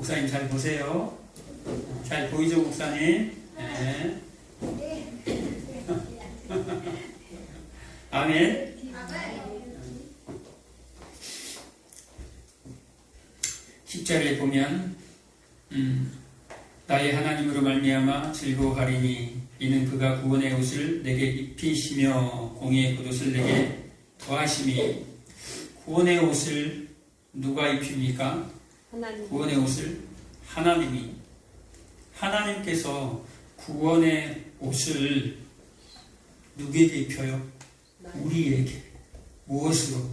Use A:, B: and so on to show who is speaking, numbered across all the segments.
A: 목사님 잘 보세요. 잘 보이죠, 목사님? 네. 아멘. 10절에 보면 나의 하나님으로 말미암아 즐거워하리니 이는 그가 구원의 옷을 내게 입히시며 공의의 겉옷을 내게 더하심이. 구원의 옷을 누가 입힙니까?
B: 하나님.
A: 구원의 옷을 하나님께서 구원의 옷을 누구에게 입혀요? 우리에게. 무엇으로?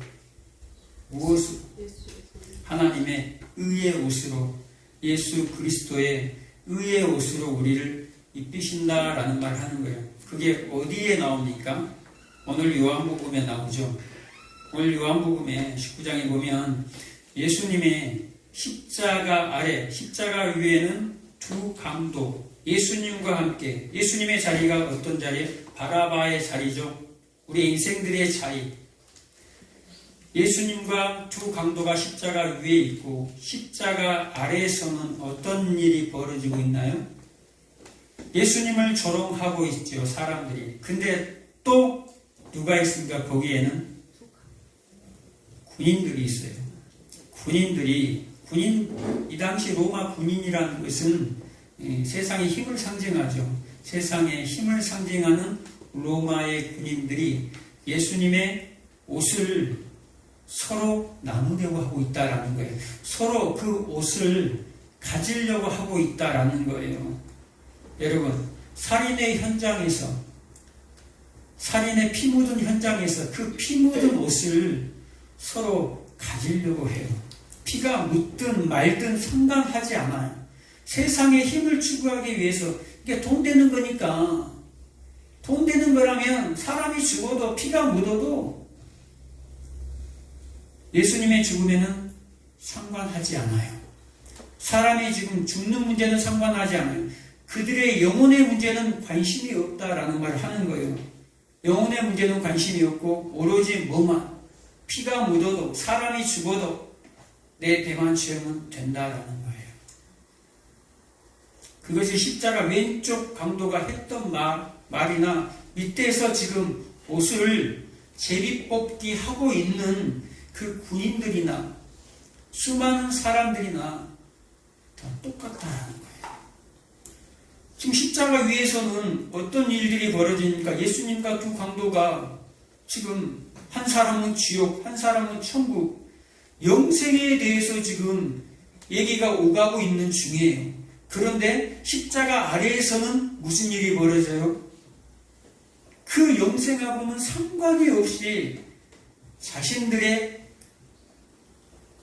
A: 하나님의 의의 옷으로, 예수 그리스도의 의의 옷으로 우리를 입히신다라는 말을 하는 거예요. 그게 어디에 나옵니까? 오늘 요한복음에 나오죠. 오늘 요한복음에 19장에 보면 예수님의 십자가 아래, 십자가 위에는 두 강도, 예수님과 함께, 예수님의 자리가 어떤 자리? 바라바의 자리죠. 우리 인생들의 자리. 예수님과 두 강도가 십자가 위에 있고 십자가 아래에서는 어떤 일이 벌어지고 있나요? 예수님을 조롱하고 있죠, 사람들이. 근데 또 누가 있습니까? 거기에는 군인들이 있어요. 이 당시 로마 군인이라는 것은 세상의 힘을 상징하죠. 세상의 힘을 상징하는 로마의 군인들이 예수님의 옷을 서로 나누려고 하고 있다라는 거예요. 서로 그 옷을 가지려고 하고 있다라는 거예요. 여러분, 살인의 현장에서, 살인의 피 묻은 현장에서 그 피 묻은 옷을 서로 가지려고 해요. 피가 묻든 말든 상관하지 않아요. 세상의 힘을 추구하기 위해서, 이게 돈 되는 거니까, 돈 되는 거라면 사람이 죽어도 피가 묻어도 예수님의 죽음에는 상관하지 않아요. 사람이 지금 죽는 문제는 상관하지 않아요. 그들의 영혼의 문제는 관심이 없다라는 말을 하는 거예요. 영혼의 문제는 관심이 없고 오로지 뭐만, 피가 묻어도 사람이 죽어도 내 배만 채우면 된다라는 거예요. 그것이 십자가 왼쪽 강도가 했던 말이나 밑에서 지금 옷을 제비뽑기 하고 있는 그 군인들이나 수많은 사람들이나 다 똑같다라는 거예요. 지금 십자가 위에서는 어떤 일들이 벌어지니까 예수님과 두 강도가 지금 한 사람은 지옥, 한 사람은 천국, 영생에 대해서 지금 얘기가 오가고 있는 중이에요. 그런데 십자가 아래에서는 무슨 일이 벌어져요? 그 영생하고는 상관이 없이 자신들의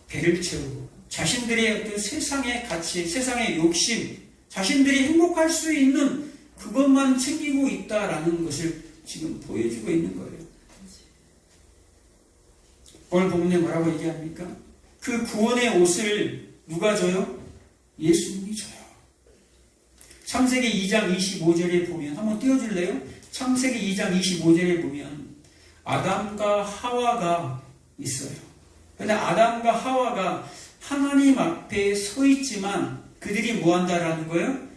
A: 배를 채우고 자신들의 어떤 세상의 가치, 세상의 욕심, 자신들이 행복할 수 있는 그것만 챙기고 있다라는 것을 지금 보여주고 있는 거예요. 오늘 본문에 뭐라고 얘기합니까? 그 구원의 옷을 누가 줘요? 예수님이 줘요. 창세기 2장 25절에 보면, 한번 띄워줄래요? 창세기 2장 25절에 보면 아담과 하와가 있어요. 그런데 아담과 하와가 하나님 앞에 서 있지만 그들이 뭐 한다라는 거예요?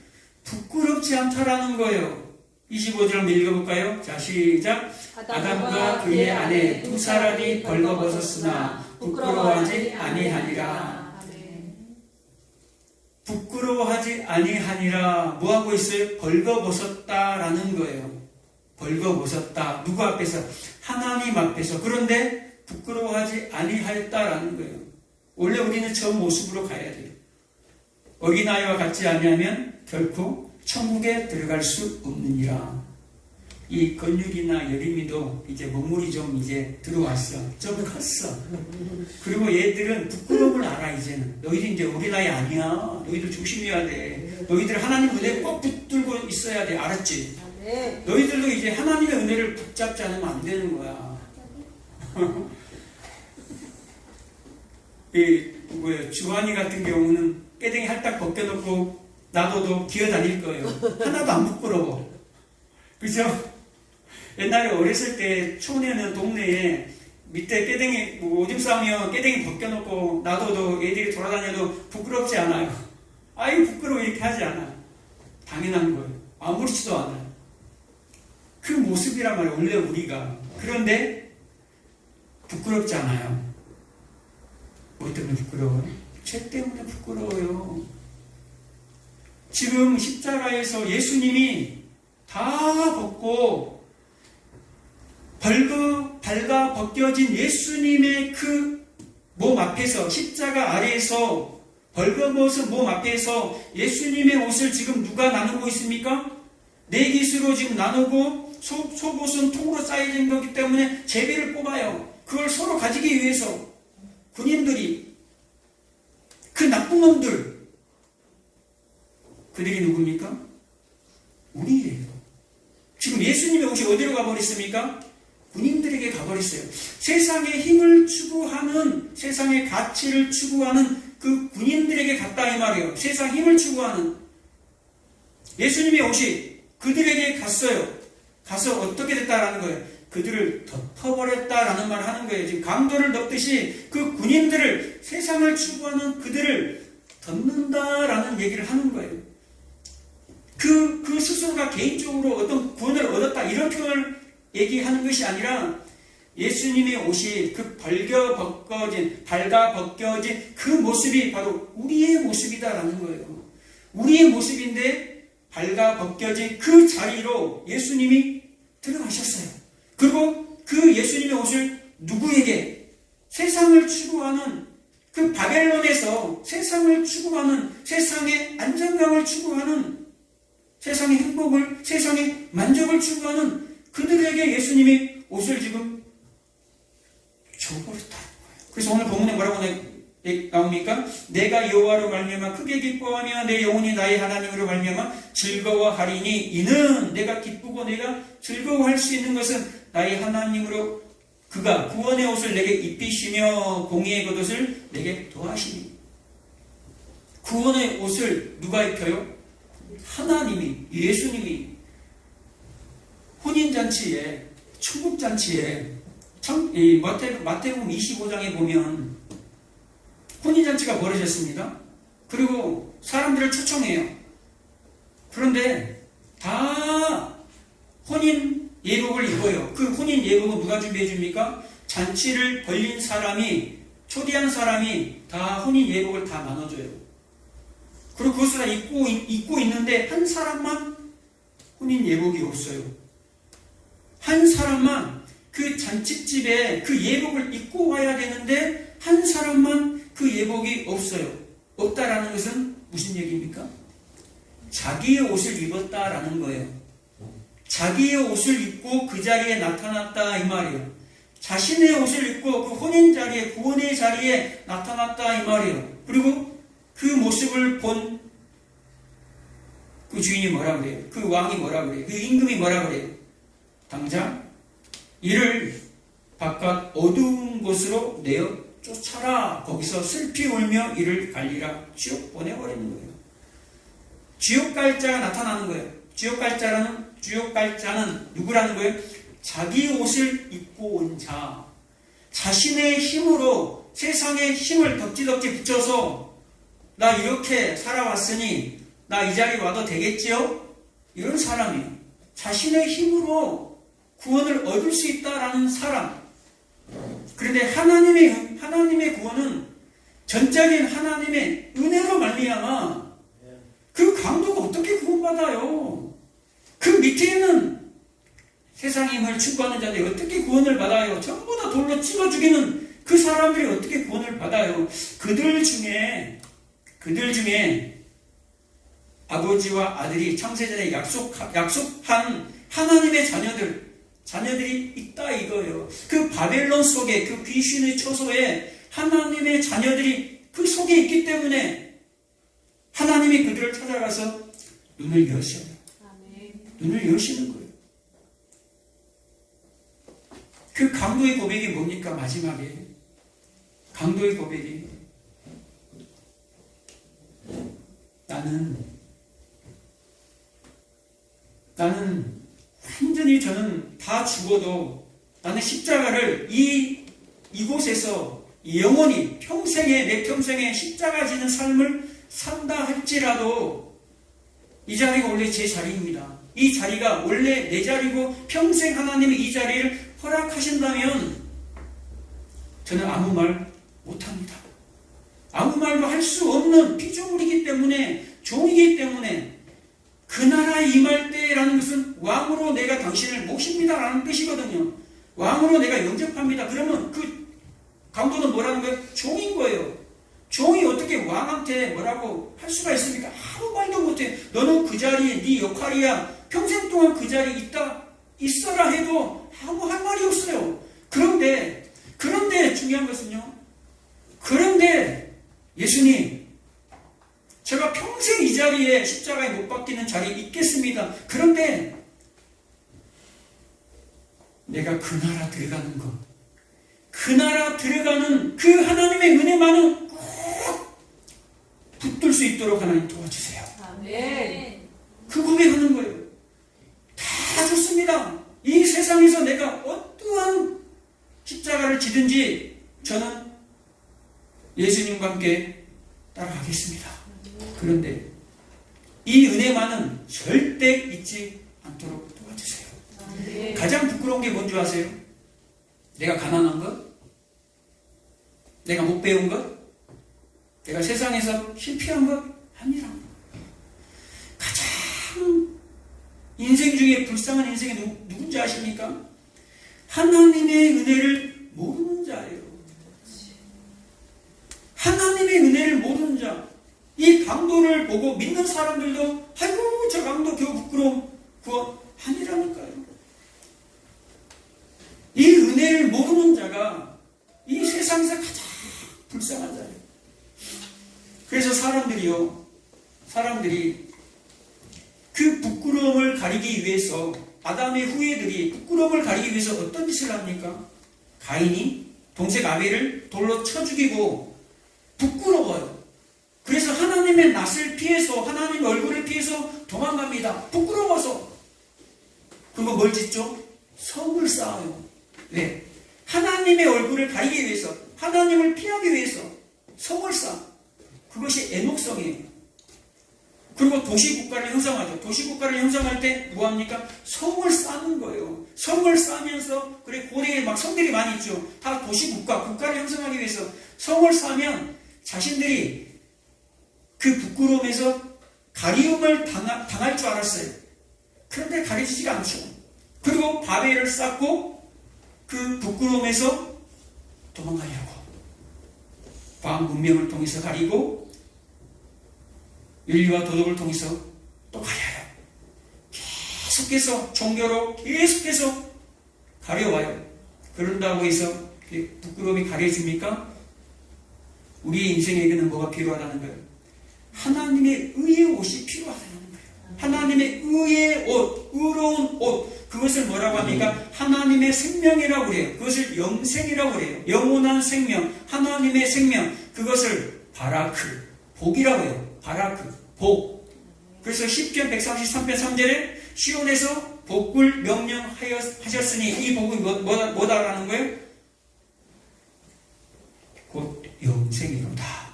A: 부끄럽지 않다라는 거예요. 25절 한번 읽어볼까요? 자, 시작. 아담과 그의 아내 두 사람이 벌거벗었으나 부끄러워하지 아니하니라. 부끄러워하지 아니하니라. 뭐하고 있어요? 벌거벗었다라는 거예요. 벌거벗었다. 누구 앞에서? 하나님 앞에서. 그런데 부끄러워하지 아니하였다라는 거예요. 원래 우리는 저 모습으로 가야 돼요. 어린아이와 같지 아니하면 결코 천국에 들어갈 수 없느니라. 이 건육이나 여림이도 이제 먹물이 좀 이제 들어왔어. 좀 컸어. 그리고 얘들은 부끄러움을 알아, 이제는. 너희들 이제 어린아이 아니야. 너희들 조심해야 돼. 너희들 하나님 은혜 꼭 붙들고 있어야 돼. 알았지? 너희들도 이제 하나님의 은혜를 붙잡지 않으면 안 되는 거야. 주한이 같은 경우는 깨댕이 할딱 벗겨놓고 놔둬도 기어다닐 거예요. 하나도 안 부끄러워. 그죠? 옛날에 어렸을 때 촌에는 동네에 밑에 깨댕이 오줌 싸면 깨댕이 벗겨놓고 놔둬도 애들이 돌아다녀도 부끄럽지 않아요. 아유 부끄러워 이렇게 하지 않아. 당연한 거예요. 아무렇지도 않아요. 그 모습이란 말이에요. 원래 우리가. 그런데 부끄럽지 않아요. 뭐 때문에 부끄러워요? 죄 때문에 부끄러워요. 지금 십자가에서 예수님이 다 벗고 발가 벗겨진 예수님의 그 몸 앞에서, 십자가 아래에서 벌거벗은 몸 앞에서 예수님의 옷을 지금 누가 나누고 있습니까? 네 깃으로 지금 나누고 속옷은 통으로 쌓여진 거기 때문에 제비를 뽑아요. 그걸 서로 가지기 위해서 군인들이, 그 나쁜 놈들, 그들이 누굽니까? 우리예요. 지금 예수님의 옷이 어디로 가버렸습니까? 군인들에게 가버렸어요. 세상의 힘을 추구하는, 세상의 가치를 추구하는 그 군인들에게 갔다 이 말이에요. 세상 힘을 추구하는 예수님의 옷이 그들에게 갔어요. 가서 어떻게 됐다라는 거예요? 그들을 덮어버렸다라는 말을 하는 거예요. 지금 강도를 덮듯이 그 군인들을, 세상을 추구하는 그들을 덮는다라는 얘기를 하는 거예요. 그 스스로가 개인적으로 어떤 구원을 얻었다 이런 표현을 얘기하는 것이 아니라 예수님의 옷이 그 발가 벗겨진 그 모습이 바로 우리의 모습이다라는 거예요. 우리의 모습인데 발가 벗겨진 그 자리로 예수님이 들어가셨어요. 그리고 그 예수님의 옷을 누구에게? 세상을 추구하는 그 바벨론에서 세상을 추구하는, 세상의 안정감을 추구하는, 세상의 행복을, 세상의 만족을 추구하는 그들에게 예수님이 옷을 지금 줘버렸다는 거예요. 그래서 오늘 본문에 뭐라고 나옵니까? 내가 여호와로 말미암아 크게 기뻐하며 내 영혼이 나의 하나님으로 말미암아 즐거워하리니 이는, 내가 기쁘고 내가 즐거워할 수 있는 것은 나의 하나님으로 그가 구원의 옷을 내게 입히시며 공의의 겉옷을 내게 더하시니. 구원의 옷을 누가 입혀요? 하나님이, 예수님이. 혼인잔치에, 천국잔치에, 마태복음 25장에 보면 혼인잔치가 벌어졌습니다. 그리고 사람들을 초청해요. 그런데 다 혼인 예복을 입어요. 그 혼인 예복은 누가 준비해 줍니까? 잔치를 벌린 사람이, 초대한 사람이 다 혼인 예복을 다 나눠줘요. 그리고 그것을 다 입고 있는데 한 사람만 혼인 예복이 없어요. 한 사람만 그 잔치집에 그 예복을 입고 와야 되는데 한 사람만 그 예복이 없어요. 없다라는 것은 무슨 얘기입니까? 자기의 옷을 입었다라는 거예요. 자기의 옷을 입고 그 자리에 나타났다 이 말이에요. 자신의 옷을 입고 그 혼인 자리에, 구원의 자리에 나타났다 이 말이에요. 그리고 그 모습을 본 그 주인이 뭐라 그래요? 그 왕이 뭐라 그래요? 그 임금이 뭐라 그래요? 당장 이를 바깥 어두운 곳으로 내어 쫓아라. 거기서 슬피 울며 이를 갈리라. 지옥 보내버리는 거예요. 지옥 갈 자가 나타나는 거예요. 지옥 갈 자는 누구라는 거예요? 자기 옷을 입고 온 자. 자신의 힘으로 세상의 힘을 덕지덕지 붙여서 나 이렇게 살아왔으니 나 이 자리에 와도 되겠지요? 이런 사람이 자신의 힘으로 구원을 얻을 수 있다라는 사람. 그런데 하나님의 구원은 전적인 하나님의 은혜로 말미암아 그 강도가 어떻게 구원받아요? 그 밑에 있는 세상의 힘을 추구하는 자들이 어떻게 구원을 받아요? 전부 다 돌로 찔러 죽이는 그 사람들이 어떻게 구원을 받아요? 그들 중에 아버지와 아들이 창세전에 약속한 하나님의 자녀들이 있다 이거예요. 그 바벨론 속에, 그 귀신의 처소에 하나님의 자녀들이 그 속에 있기 때문에 하나님이 그들을 찾아가서 눈을 여셔요. 눈을 여시는 거예요. 그 강도의 고백이 뭡니까? 마지막에 강도의 고백이 나는 완전히 저는 다 죽어도 나는 십자가를 이곳에서 영원히 내 평생에 십자가 지는 삶을 산다 할지라도 이 자리가 원래 제 자리입니다. 이 자리가 원래 내 자리고 평생 하나님이 이 자리를 허락하신다면 저는 아무 말 못합니다. 아무 말도 할 수 없는 피조물이기 때문에, 종이기 때문에, 그 나라에 임할 때라는 것은 왕으로 내가 당신을 모십니다라는 뜻이거든요. 왕으로 내가 영접합니다. 그러면 그 강도는 뭐라는 거예요? 종인 거예요. 종이 어떻게 왕한테 뭐라고 할 수가 있습니까? 아무 말도 못해. 너는 그 자리에 네 역할이야. 평생 동안 그 자리에 있어라 해도 아무 할 말이 없어요. 그런데 중요한 것은요. 그런데 예수님, 제가 평생 이 자리에 십자가에 못 박히는 자리에 있겠습니다. 그런데 내가 그 나라 들어가는 것, 그 나라 들어가는 그 하나님의 은혜만은 꼭 붙들 수 있도록 하나님 도와주세요.
B: 아멘.
A: 그 고백하는 거예요. 다 좋습니다. 이 세상에서 내가 어떠한 십자가를 지든지 저는 예수님과 함께 따라가겠습니다. 그런데 이 은혜만은 절대 잊지 않도록 도와주세요.
B: 아멘.
A: 가장 부끄러운 게 뭔지 아세요? 내가 가난한 것? 내가 못 배운 것? 내가 세상에서 실패한 것? 아니라 가장 인생 중에 불쌍한 인생이 누군지 아십니까? 하나님의 은혜를 모르는 자예요. 하나님의 은혜를 모르는 자. 이 강도를 보고 믿는 사람들도 아이고 저 강도 겨우 부끄러움 구원 아니라니까요. 이 은혜를 모르는 자가 이 세상에서 가장 불쌍한 자예요. 그래서 사람들이 그 부끄러움을 가리기 위해서, 아담의 후예들이 부끄러움을 가리기 위해서 어떤 짓을 합니까? 가인이 동생 아벨을 돌로 쳐 죽이고 부끄러워요. 그래서 하나님의 낯을 피해서, 하나님의 얼굴을 피해서 도망갑니다. 부끄러워서. 그리고 뭘 짓죠? 성을 쌓아요. 왜? 하나님의 얼굴을 가리기 위해서, 하나님을 피하기 위해서 성을 쌓아. 그것이 애녹성이에요. 그리고 도시국가를 형성하죠. 도시국가를 형성할 때 뭐합니까? 성을 쌓는 거예요. 성을 쌓으면서, 그래, 고대에 막 성들이 많이 있죠. 다 도시국가, 국가를 형성하기 위해서 성을 쌓으면 자신들이 그 부끄러움에서 가리움을 당할 줄 알았어요. 그런데 가려지지가 않죠. 그리고 바벨을 쌓고 그 부끄러움에서 도망가려고. 과학 문명을 통해서 가리고 윤리와 도덕을 통해서 또 가려요. 계속해서 종교로 계속해서 가려와요. 그런다고 해서 부끄러움이 가려집니까? 우리의 인생에게는 뭐가 필요하다는 거예요? 하나님의 의의 옷이 필요하다는 거예요. 하나님의 의의 옷, 의로운 옷. 그것을 뭐라고 합니까? 하나님의 생명이라고 해요. 그것을 영생이라고 해요. 영원한 생명, 하나님의 생명. 그것을 바라크, 복이라고 해요. 바라크, 복. 그래서 10편 133편 3절에 시온에서 복을 명령하셨으니 이 복은 뭐다라는 거예요? 곧 영생이로다.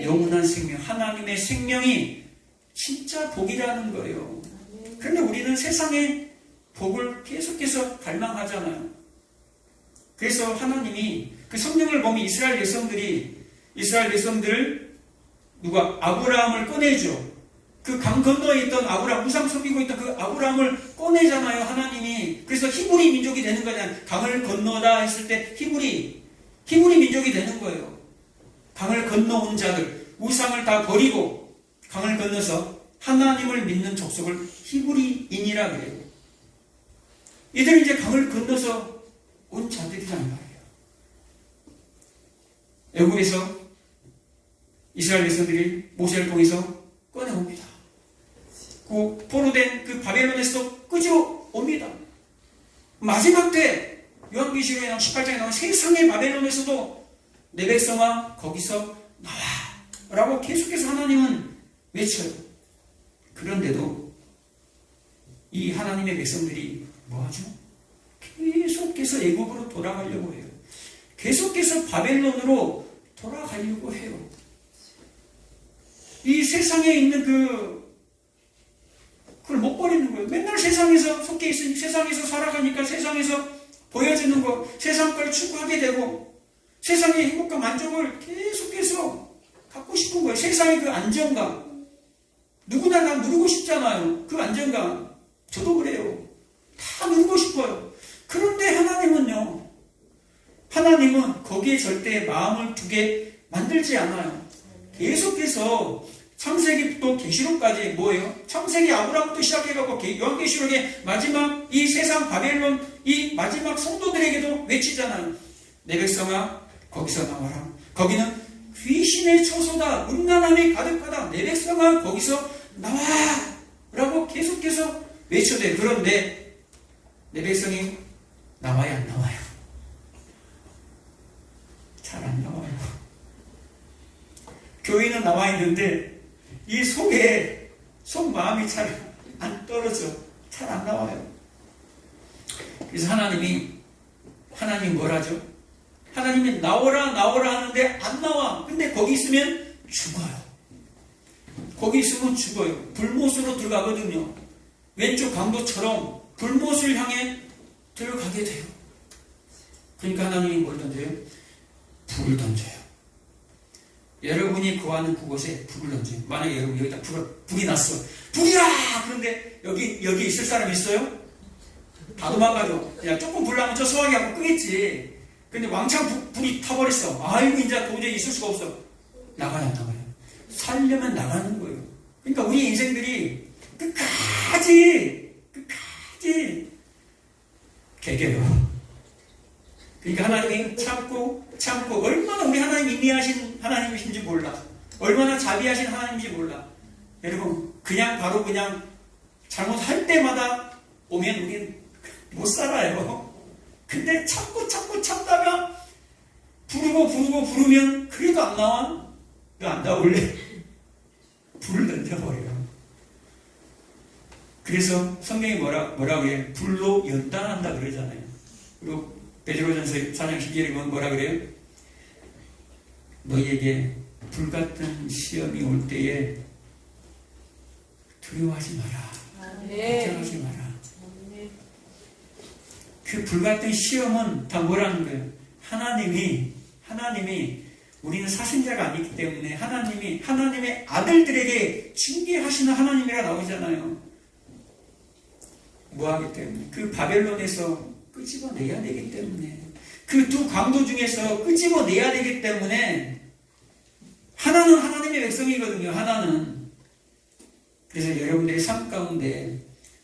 A: 영원한 생명, 하나님의 생명이 진짜 복이라는 거예요. 그런데 우리는 세상의 복을 계속해서 갈망하잖아요. 그래서 하나님이 그 성경을 보면 이스라엘 백성들을 누가 아브라함을 꺼내죠. 그 강 건너에 있던 아브라함, 우상 섬기고 있던 그 아브라함을 꺼내잖아요, 하나님이. 그래서 히브리 민족이 되는 거잖아요. 강을 건너다 했을 때 히브리 민족이 되는 거예요. 강을 건너온 자들, 우상을 다 버리고 강을 건너서 하나님을 믿는 족속을 히브리인이라 그래요. 이들은 이제 강을 건너서 온 자들이란 말이에요. 애굽에서 이스라엘 백성들이 모세를 통해서 꺼내옵니다. 그 포로된 그 바벨론에서 끄집어옵니다. 마지막 때 요한계시록에 나온 18장에 나온 세상의 바벨론에서도 내 백성아 거기서 나와 라고 계속해서 하나님은 외쳐요. 그런데도 이 하나님의 백성들이 뭐하죠? 계속해서 애굽으로 돌아가려고 해요. 계속해서 바벨론으로 돌아가려고 해요. 이 세상에 있는 그걸 못 버리는 거예요. 맨날 세상에서 속해 있으니 세상에서 살아가니까 세상에서 보여지는 거, 세상 걸 추구하게 되고 세상의 행복과 만족을 계속해서 갖고 싶은 거예요. 세상의 그 안정감. 누구나 다 누리고 싶잖아요. 그 안정감. 저도 그래요. 다 누리고 싶어요. 그런데 하나님은요. 하나님은 거기에 절대 마음을 두게 만들지 않아요. 계속해서 창세기부터 계시록까지 뭐예요? 창세기 아브라함부터 시작해갖고 요한계시록의 마지막 이 세상 바벨론 이 마지막 성도들에게도 외치잖아요. 내 백성아 거기서 나와라. 거기는 귀신의 초소다. 음란함이 가득하다. 내 백성아 거기서 나와 라고 계속해서 외쳐대요. 그런데 내 백성이 나와야 안 나와요? 잘 안 나와요. 교회는 나와 있는데 이 속에 속마음이 잘 안 떨어져. 잘 안 나와요. 그래서 하나님 뭐라죠? 하나님이 나오라 하는데 안 나와. 근데 거기 있으면 죽어요. 거기 있으면 죽어요. 불못으로 들어가거든요. 왼쪽 강도처럼 불못을 향해 들어가게 돼요. 그러니까 하나님이 뭘 던져요? 불을 던져요. 여러분이 거하는 그곳에 불을 던져요. 만약에 여러분 여기다 불이 났어. 불이야! 그런데 여기 있을 사람 있어요? 다 도망가죠. 그냥 조금 불 나면 저 소화기 하고 끄겠지. 근데 왕창 불이 타버렸어. 아이고 이제 도저히 있을 수가 없어. 나가요. 살려면 나가는 거예요. 그러니까 우리 인생들이 끝까지 개겨요. 그러니까 하나님이 참고 얼마나 우리 하나님 인내하신 하나님이신지 몰라. 얼마나 자비하신 하나님인지 몰라. 여러분 그냥 잘못할 때마다 오면 우리는 못 살아요. 근데 참다가 부르면 그래도 안 나와? 너 안 나올래? 불을 던져버려요. 그래서 성경이 뭐라고 해요? 불로 연단한다 그러잖아요. 그리고 베드로전서 4장 10절에 보면 뭐라 그래요? 너희에게 불같은 시험이 올 때에 두려워하지 마라. 걱정하지 마라. 그 불같은 시험은 다 뭐라는 거예요? 하나님이 우리는 사신자가 아니기 때문에 하나님의 아들들에게 징계하시는 하나님이라 나오잖아요. 뭐하기 때문에? 그 바벨론에서 끄집어내야 되기 때문에, 그 두 강도 중에서 끄집어내야 되기 때문에, 하나는 하나님의 백성이거든요. 하나는. 그래서 여러분들의 삶 가운데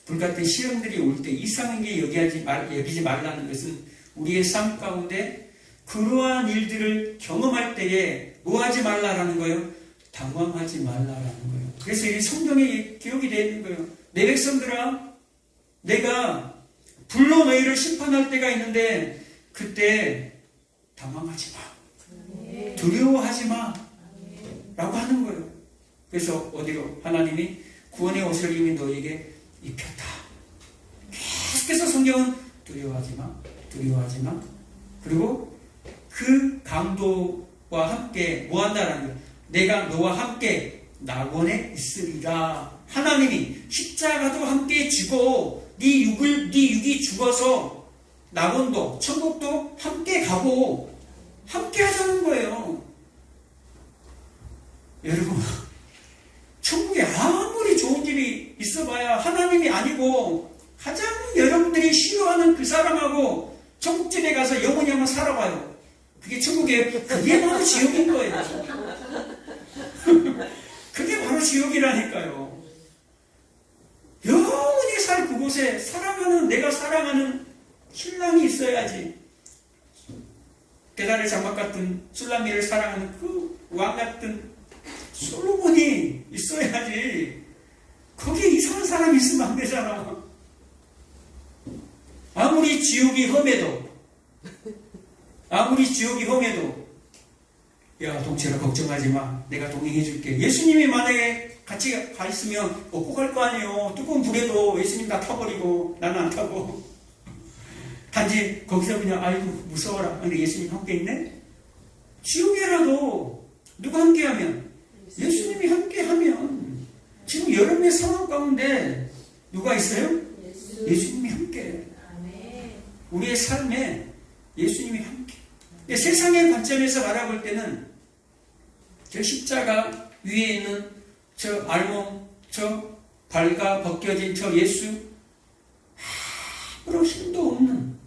A: 불같은 시험들이 올 때 이상하게 여기지 말라는 것은 우리의 삶 가운데 그러한 일들을 경험할 때에 뭐 하지 말라라는 거예요? 당황하지 말라라는 거예요. 그래서 이 성경에 기록이 되어 있는 거예요. 내 백성들아, 내가 불로 너희를 심판할 때가 있는데 그때 당황하지 마. 두려워하지 마. 라고 하는 거예요. 그래서 어디로? 하나님이 구원의 옷을 이미 너희에게 입혔다. 계속해서 성경은 두려워하지 마. 그리고 그 강도와 함께 뭐 한다라는 거예요. 내가 너와 함께 낙원에 있으리라. 하나님이 십자가도 함께 지고 네 육이 죽어서 낙원도 천국도 함께 가고 함께 하자는 거예요. 여러분, 천국에 아무리 좋은 집이 있어봐야 하나님이 아니고 가장 여러분들이 싫어하는 그 사람하고 천국집에 가서 영원히 한번 살아봐요. 그게 그게 바로 지옥인 거예요. 그게 바로 지옥이라니까요. 영원히 살 그곳에 내가 사랑하는 신랑이 있어야지. 베다르 장막 같은 술람미를 사랑하는 그 왕 같은 솔로몬이 있어야지. 거기에 이상한 사람이 있으면 안 되잖아. 아무리 지옥이 험해도 야 동철아 걱정하지 마. 내가 동행해 줄게. 예수님이 만약에 같이 가 있으면 업고 갈 거 아니에요. 뜨거운 불에도 예수님 다 타버리고 나는 안 타고 단지 거기서 그냥 아이고 무서워라. 근데 예수님 함께 있네? 지옥에라도 누가 함께하면 예수님이 함께하면 지금 여러분의 상황 가운데 누가 있어요? 예수님이 함께. 우리의 삶에 예수님이 함께. 세상의 관점에서 바라볼 때는 저 십자가 위에 있는 저 알몸, 저 발가 벗겨진 저 예수, 아무런 힘도 없는,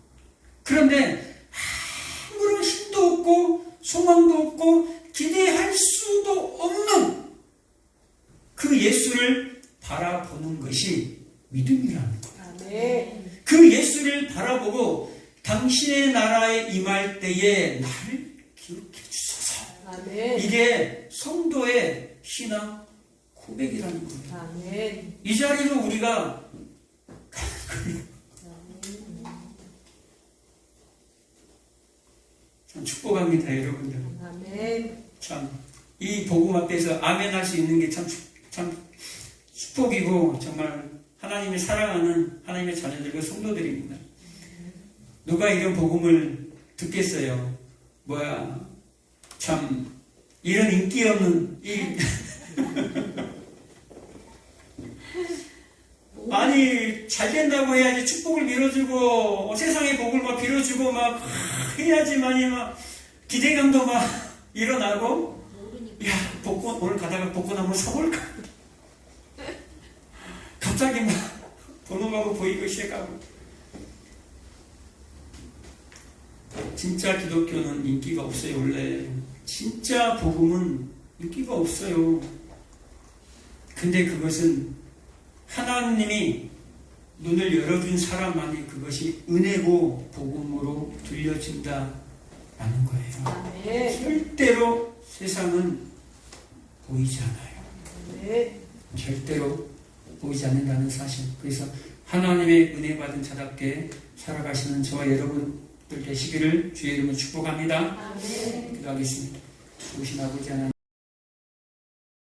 A: 그런데 아무런 힘도 없고 소망도 없고 기대할 수도 없는 그 예수를 바라보는 것이 믿음이라는 거예요. 그 예수를 바라보고 당신의 나라에 임할 때에 나를 기억해 주소서. 이게 성도의 신앙 고백이라는 거예요. 이 자리로 우리가 참 축복합니다, 여러분들. 참 이 복음 앞에서 아멘 할 수 있는 게 참 축복이고 정말 하나님이 사랑하는 하나님의 자녀들과 성도들입니다. 누가 이런 복음을 듣겠어요? 참 이런 인기 없는 아니 잘 된다고 해야지 축복을 빌어주고 세상의 복을 막 빌어주고 막 해야지만이 막 기대감도 막 일어나고, 야 복권 오늘 가다가 복권 한번 사볼까? 갑자기 막 번호가 보이기 시작하고. 진짜 기독교는 인기가 없어요. 원래 진짜 복음은 인기가 없어요. 근데 그것은 하나님이 눈을 열어준 사람만이 그것이 은혜고 복음으로 들려진다라는 거예요. 절대로 세상은 보이지 않아요. 절대로 보이지 않는다는 사실. 그래서 하나님의 은혜 받은 자답게 살아가시는 저와 여러분들 되시기를 주의 이름으로 축복합니다. 기도하겠습니다. 좋으신 아버지 하나님,